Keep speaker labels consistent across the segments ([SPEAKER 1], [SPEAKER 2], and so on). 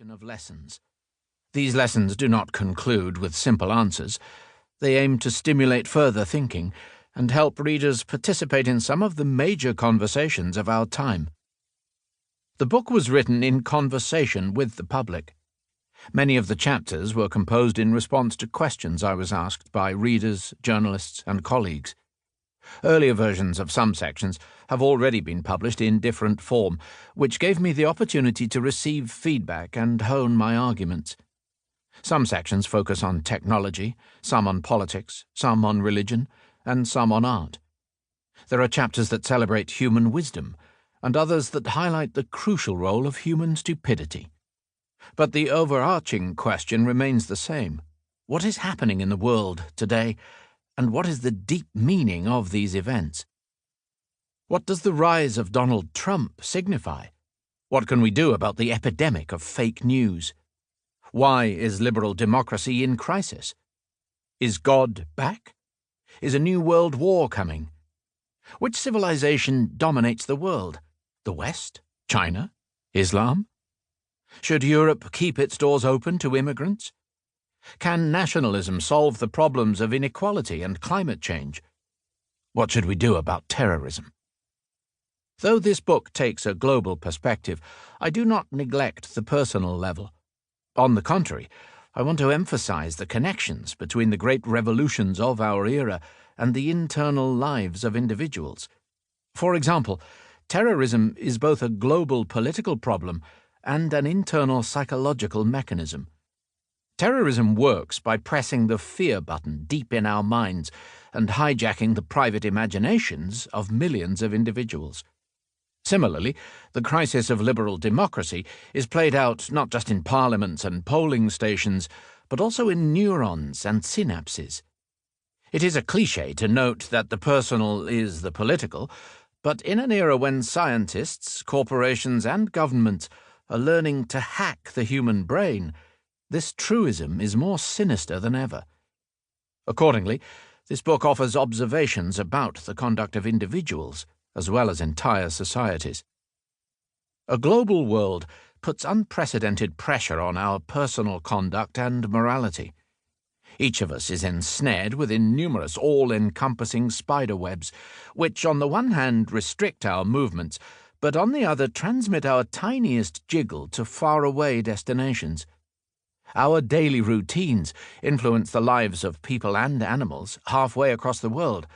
[SPEAKER 1] collection of lessons. These lessons do not conclude with simple answers. They aim to stimulate further thinking and help readers participate in some of the major conversations of our time. The book was written in conversation with the public. Many of the chapters were composed in response to questions I was asked by readers, journalists, and colleagues. Earlier versions of some sections have already been published in different form, which gave me the opportunity to receive feedback and hone my arguments. Some sections focus on technology, some on politics, some on religion, and some on art. There are chapters that celebrate human wisdom, and others that highlight the crucial role of human stupidity. But the overarching question remains the same. What is happening in the world today, and what is the deep meaning of these events? What does the rise of Donald Trump signify? What can we do about the epidemic of fake news? Why is liberal democracy in crisis? Is God back? Is a new world war coming? Which civilization dominates the world? The West? China? Islam? Should Europe keep its doors open to immigrants? Can nationalism solve the problems of inequality and climate change? What should we do about terrorism? Though this book takes a global perspective, I do not neglect the personal level. On the contrary, I want to emphasize the connections between the great revolutions of our era and the internal lives of individuals. For example, terrorism is both a global political problem and an internal psychological mechanism. Terrorism works by pressing the fear button deep in our minds and hijacking the private imaginations of millions of individuals. Similarly, the crisis of liberal democracy is played out not just in parliaments and polling stations, but also in neurons and synapses. It is a cliché to note that the personal is the political, but in an era when scientists, corporations, and governments are learning to hack the human brain, this truism is more sinister than ever. Accordingly, this book offers observations about the conduct of individuals as well as entire societies. A global world puts unprecedented pressure on our personal conduct and morality. Each of us is ensnared within numerous all-encompassing spider webs, which on the one hand restrict our movements, but on the other transmit our tiniest jiggle to faraway destinations. Our daily routines influence the lives of people and animals halfway across the world,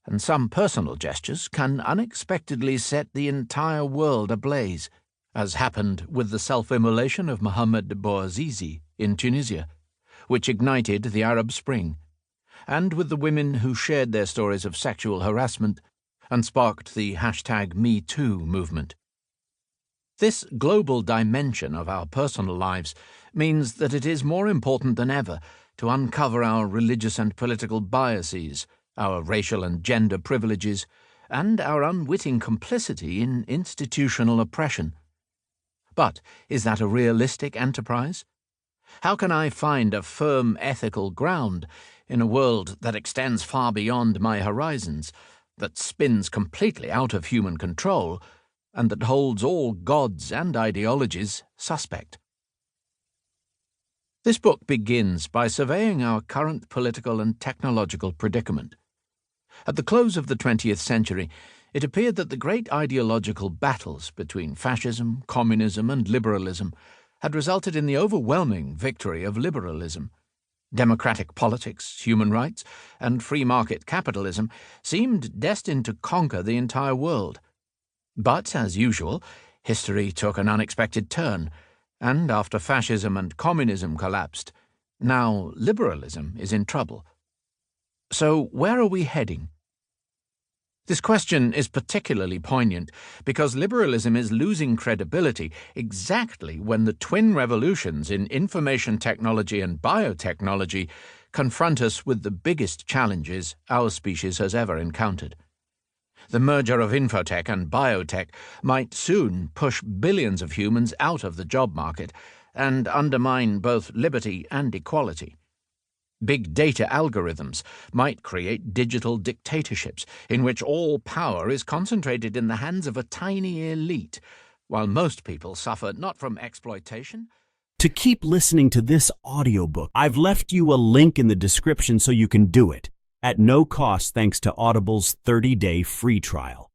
[SPEAKER 1] and some personal gestures can unexpectedly set the entire world ablaze, as happened with the self-immolation of Mohamed Bouazizi in Tunisia, which ignited the Arab Spring, and with the women who shared their stories of sexual harassment and sparked the #MeToo movement. This global dimension of our personal lives means that it is more important than ever to uncover our religious and political biases, our racial and gender privileges, and our unwitting complicity in institutional oppression. But is that a realistic enterprise? How can I find a firm ethical ground in a world that extends far beyond my horizons, that spins completely out of human control, and that holds all gods and ideologies suspect? This book begins by surveying our current political and technological predicament. At the close of the 20th century, it appeared that the great ideological battles between fascism, communism, and liberalism had resulted in the overwhelming victory of liberalism. Democratic politics, human rights, and free market capitalism seemed destined to conquer the entire world. But, as usual, history took an unexpected turn, and after fascism and communism collapsed, now liberalism is in trouble. So where are we heading? This question is particularly poignant because liberalism is losing credibility exactly when the twin revolutions in information technology and biotechnology confront us with the biggest challenges our species has ever encountered. The merger of infotech and biotech might soon push billions of humans out of the job market and undermine both liberty and equality. Big data algorithms might create digital dictatorships in which all power is concentrated in the hands of a tiny elite, while most people suffer not from exploitation,
[SPEAKER 2] To keep listening to this audiobook, I've left you a link in the description so you can do it, at no cost thanks to Audible's 30-day free trial.